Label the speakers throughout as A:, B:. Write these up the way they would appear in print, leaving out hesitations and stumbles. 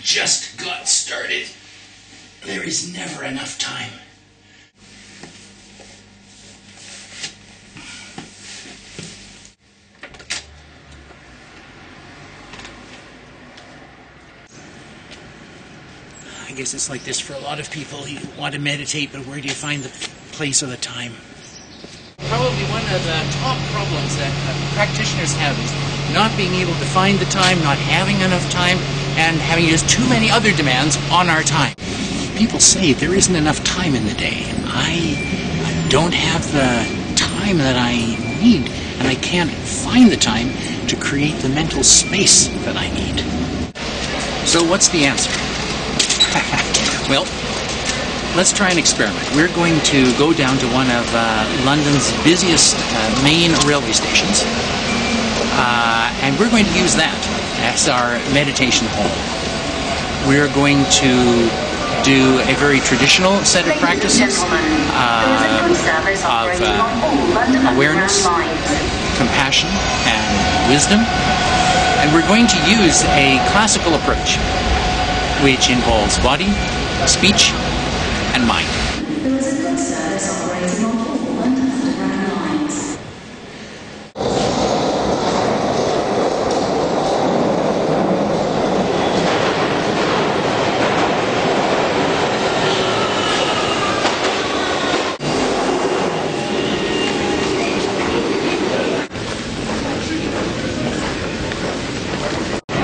A: just got started. There is never enough time. I guess it's like this for a lot of people. You want to meditate, but where do you find the place or the time? Probably one of the top problems that practitioners have is not being able to find the time, not having enough time, and having just too many other demands on our time. People say there isn't enough time in the day. I don't have the time that I need, and I can't find the time to create the mental space that I need. So what's the answer? Well, let's try an experiment. We're going to go down to one of London's busiest main railway stations, and we're going to use that as our meditation hall. We're going to do a very traditional set of practices of awareness, compassion, and wisdom, and we're going to use a classical approach, which involves body, speech, and mind.
B: There is a good service operating on all and underground lines.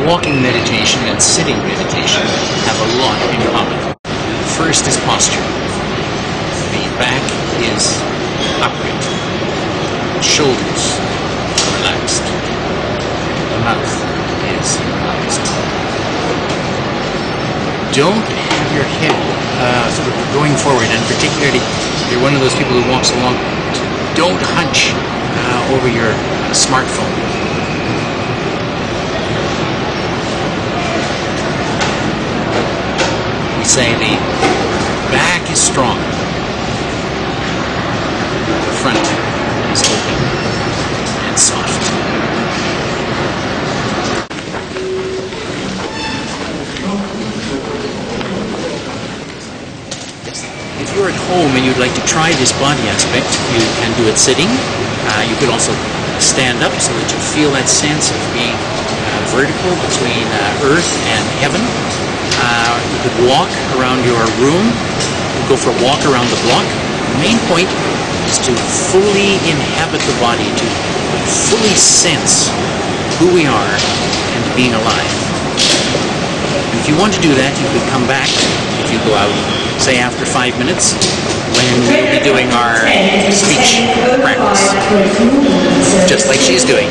A: Walking meditation and sitting meditation have a lot in common. First is posture. The back is upright. Shoulders relaxed. The mouth is relaxed. Don't have your head sort of going forward, and particularly if you're one of those people who walks along, don't hunch over your smartphone. We say the back is strong, the front is open and soft. If you're at home and you'd like to try this body aspect, you can do it sitting. You could also stand up so that you feel that sense of being vertical between earth and heaven. You could walk around your room, go for a walk around the block. The main point is to fully inhabit the body, to fully sense who we are and being alive. And if you want to do that, you could come back, if you go out, say after 5 minutes, when we'll be doing our speech practice, just like she's doing.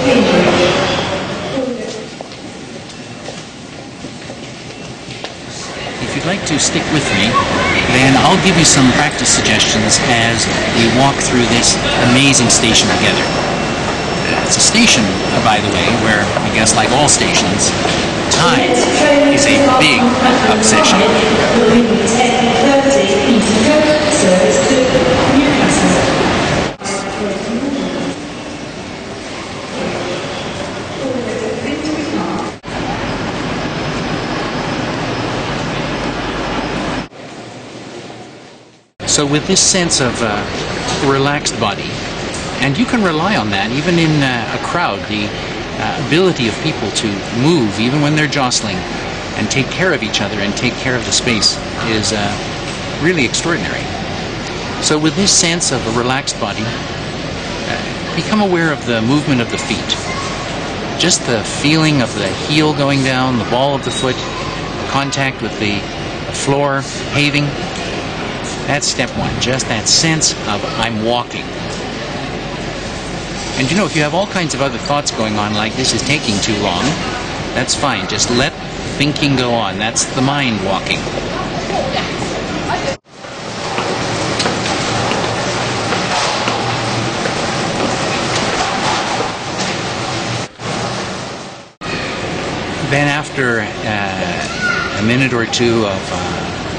A: If you'd like to stick with me, then I'll give you some practice suggestions as we walk through this amazing station together. It's a station, by the way, where, I guess like all stations, time is a big obsession. So with this sense of relaxed body, and you can rely on that even in a crowd, the ability of people to move even when they're jostling and take care of each other and take care of the space is really extraordinary. So with this sense of a relaxed body, become aware of the movement of the feet. Just the feeling of the heel going down, the ball of the foot, contact with the floor, paving. That's step one, just that sense of I'm walking. And you know, if you have all kinds of other thoughts going on, like this is taking too long, that's fine. Just let thinking go on. That's the mind walking. Then after a minute or two of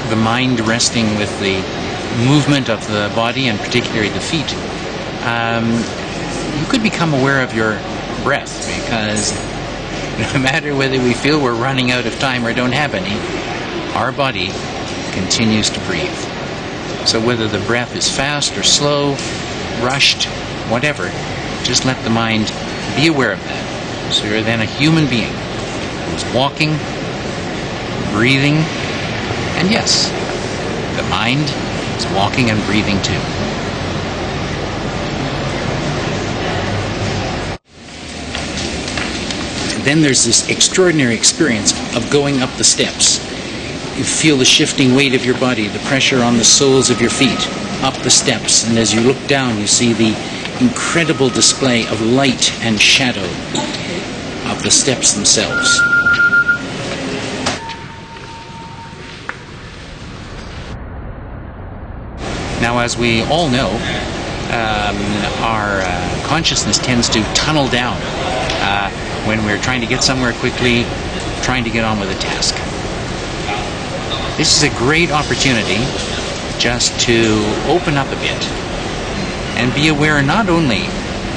A: the mind resting with the movement of the body and particularly the feet, you could become aware of your breath, because no matter whether we feel we're running out of time or don't have any, our body continues to breathe. So whether the breath is fast or slow, rushed, whatever, just let the mind be aware of that. So you're then a human being who's walking, breathing, and yes, the mind is walking and breathing too. Then there's this extraordinary experience of going up the steps. You feel the shifting weight of your body, the pressure on the soles of your feet, up the steps, and as you look down you see the incredible display of light and shadow of the steps themselves. Now, as we all know, our consciousness tends to tunnel down when we're trying to get somewhere quickly, trying to get on with a task. This is a great opportunity just to open up a bit and be aware not only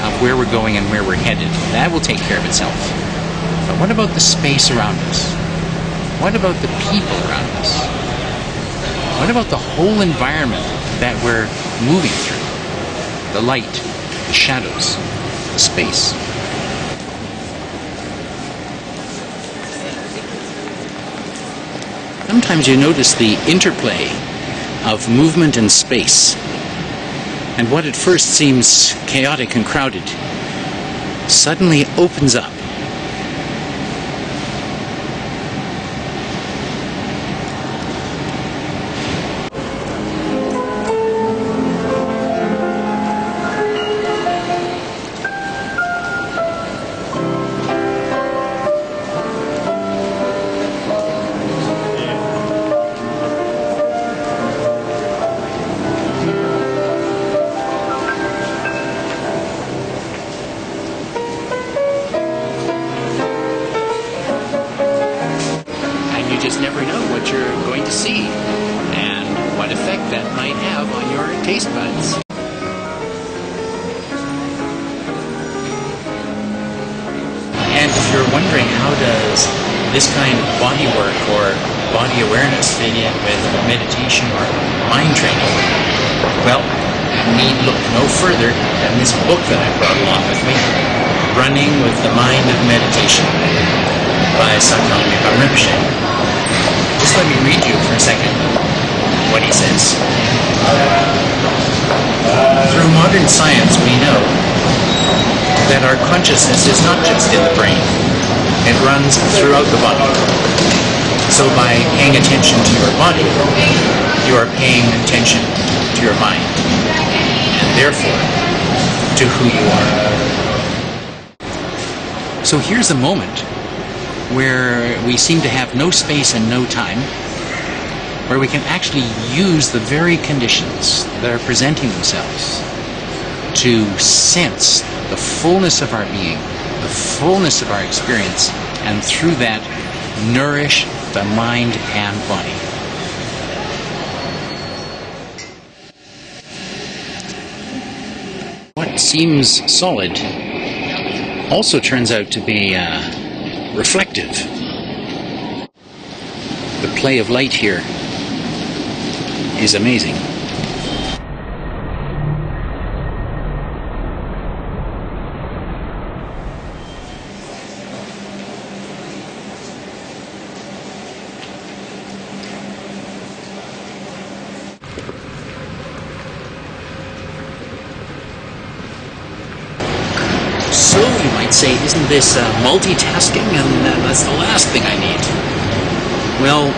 A: of where we're going and where we're headed. That will take care of itself. But what about the space around us? What about the people around us? What about the whole environment that we're moving through? The light, the shadows, the space. Sometimes you notice the interplay of movement and space, and what at first seems chaotic and crowded suddenly opens up. Just never know what you're going to see and what effect that might have on your taste buds. And if you're wondering how does this kind of body work or body awareness fit in with meditation or mind training, well, you need look no further than this book that I brought along with me, Running with the Mind of Meditation by Sakal Rinpoche. Just let me read you for a second what he says. Through modern science we know that our consciousness is not just in the brain. It runs throughout the body. So by paying attention to your body, you are paying attention to your mind, and therefore to who you are. So here's a moment where we seem to have no space and no time, where we can actually use the very conditions that are presenting themselves to sense the fullness of our being, the fullness of our experience, and through that nourish the mind and body. What seems solid also turns out to be reflective. The play of light here is amazing. So you might say, isn't this multitasking? And that's the last thing I need. Well,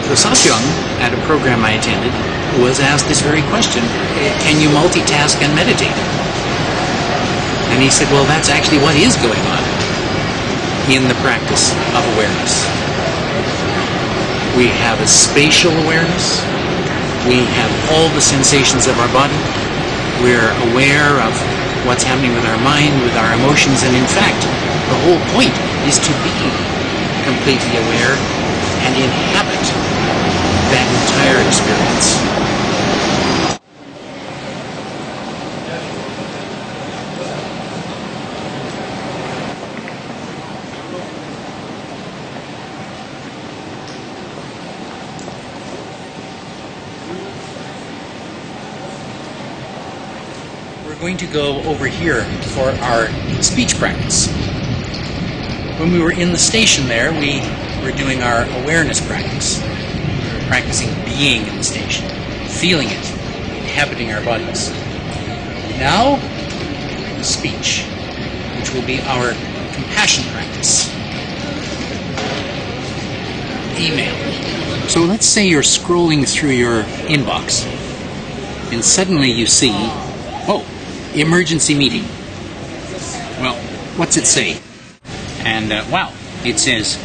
A: the Sakyong, at a program I attended, was asked this very question: can you multitask and meditate? And he said, well, that's actually what is going on in the practice of awareness. We have a spatial awareness. We have all the sensations of our body. We're aware of what's happening with our mind, with our emotions, and in fact, the whole point is to be completely aware and inhabit that entire experience. We're going to go over here for our speech practice. When we were in the station there, we were doing our awareness practice. We were practicing being in the station, feeling it, inhabiting our bodies. Now, speech, which will be our compassion practice. Email. So let's say you're scrolling through your inbox, and suddenly you see, oh, emergency meeting. Well, what's it say? And wow, it says,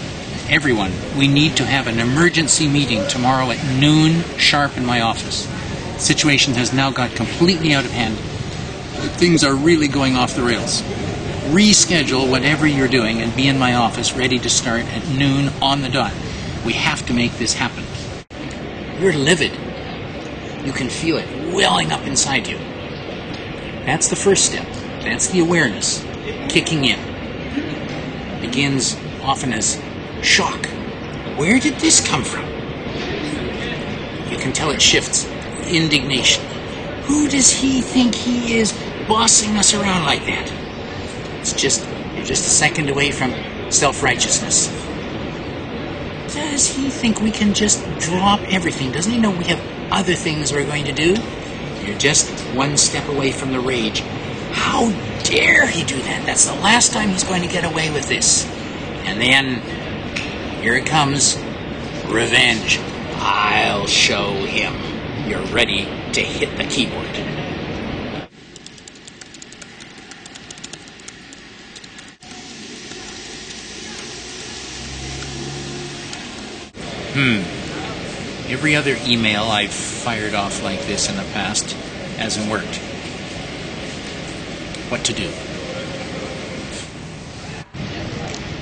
A: everyone, we need to have an emergency meeting tomorrow at noon sharp in my office. The situation has now got completely out of hand. Things are really going off the rails. Reschedule whatever you're doing and be in my office ready to start at noon on the dot. We have to make this happen. You're livid. You can feel it welling up inside you. That's the first step. That's the awareness kicking in. Begins often as shock. Where did this come from? You can tell it shifts. Indignation. Who does he think he is bossing us around like that? You're just a second away from self-righteousness. Does he think we can just drop everything? Doesn't he know we have other things we're going to do? You're just one step away from the rage. How dare he do that? That's the last time he's going to get away with this. And then, here it comes, revenge. I'll show him. You're ready to hit the keyboard. Every other email I've fired off like this in the past hasn't worked. What to do?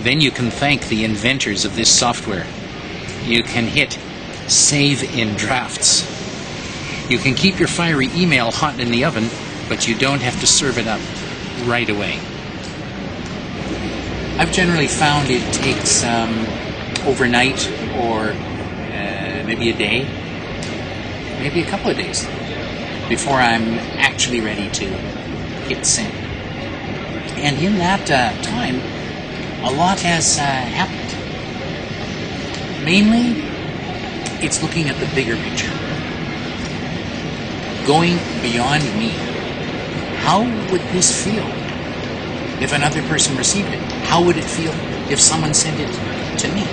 A: Then you can thank the inventors of this software. You can hit Save in Drafts. You can keep your fiery email hot in the oven, but you don't have to serve it up right away. I've generally found it takes overnight or maybe a day, maybe a couple of days before I'm actually ready to hit send. And in that time, a lot has happened. Mainly, it's looking at the bigger picture. Going beyond me. How would this feel if another person received it? How would it feel if someone sent it to me?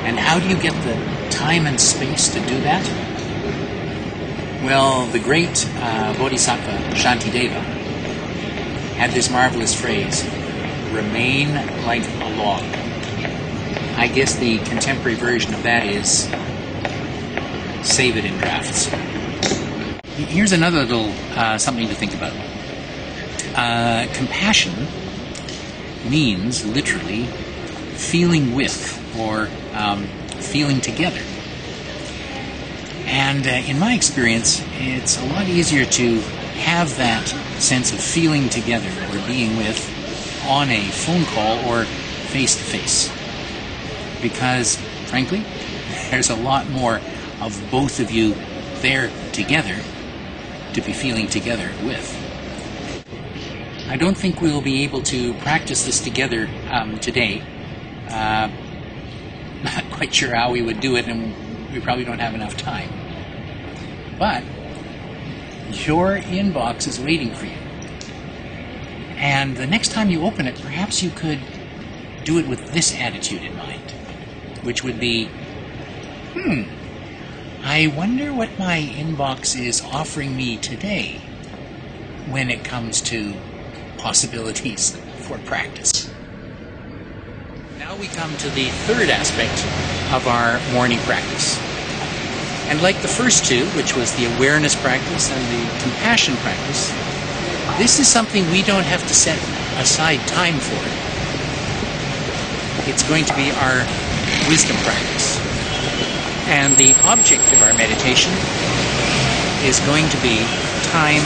A: And how do you get the time and space to do that? Well, the great Bodhisattva Shantideva had this marvelous phrase, remain like a log. I guess the contemporary version of that is save it in drafts. Here's another little something to think about. Compassion means literally feeling with or feeling together. And in my experience, it's a lot easier to have that sense of feeling together or being with on a phone call or face-to-face. Because, frankly, there's a lot more of both of you there together to be feeling together with. I don't think we'll be able to practice this together today. Not quite sure how we would do it, and we probably don't have enough time. But your inbox is waiting for you. And the next time you open it, perhaps you could do it with this attitude in mind, which would be, I wonder what my inbox is offering me today when it comes to possibilities for practice. Now we come to the third aspect of our morning practice. And like the first two, which was the awareness practice and the compassion practice, this is something we don't have to set aside time for. It's going to be our wisdom practice. And the object of our meditation is going to be time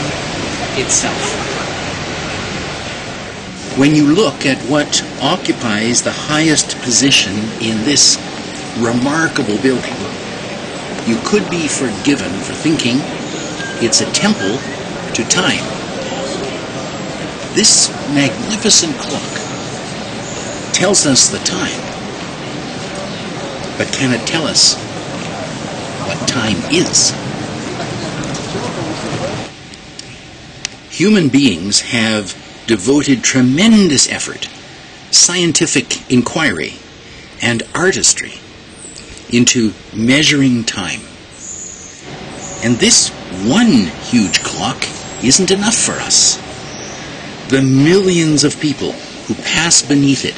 A: itself. When you look at what occupies the highest position in this remarkable building, you could be forgiven for thinking it's a temple to time. This magnificent clock tells us the time, but can it tell us what time is? Human beings have devoted tremendous effort, scientific inquiry, and artistry into measuring time. And this one huge clock isn't enough for us. The millions of people who pass beneath it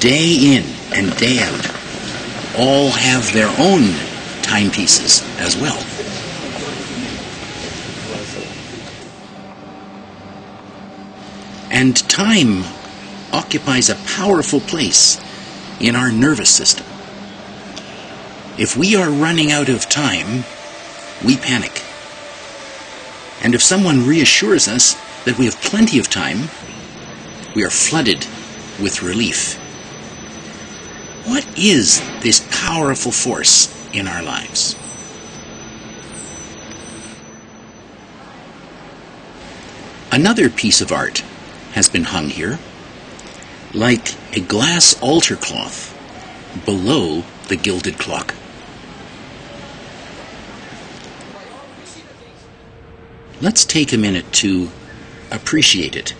A: day in and day out all have their own timepieces as well. And time occupies a powerful place in our nervous system. If we are running out of time, we panic. And if someone reassures us that we have plenty of time, we are flooded with relief. What is this powerful force in our lives? Another piece of art has been hung here, like a glass altar cloth below the gilded clock. Let's take a minute to appreciate it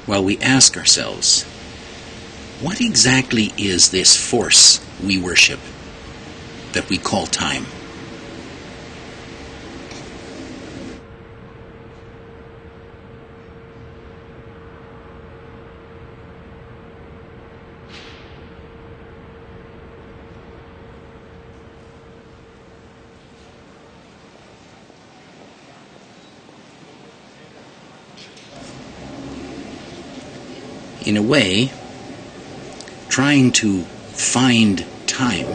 A: while we ask ourselves, what exactly is this force we worship that we call time? In a way, trying to find time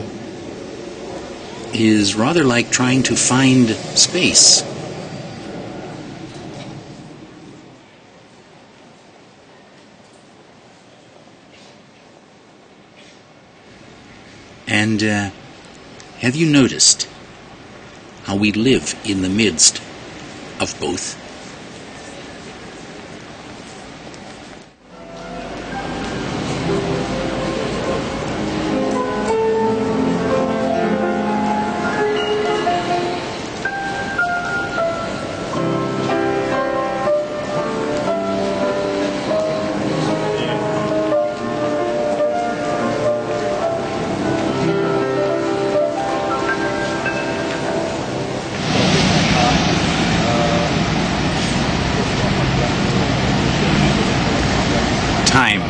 A: is rather like trying to find space. And have you noticed how we live in the midst of both? Time.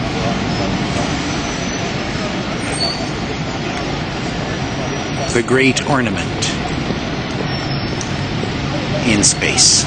A: The great ornament in space.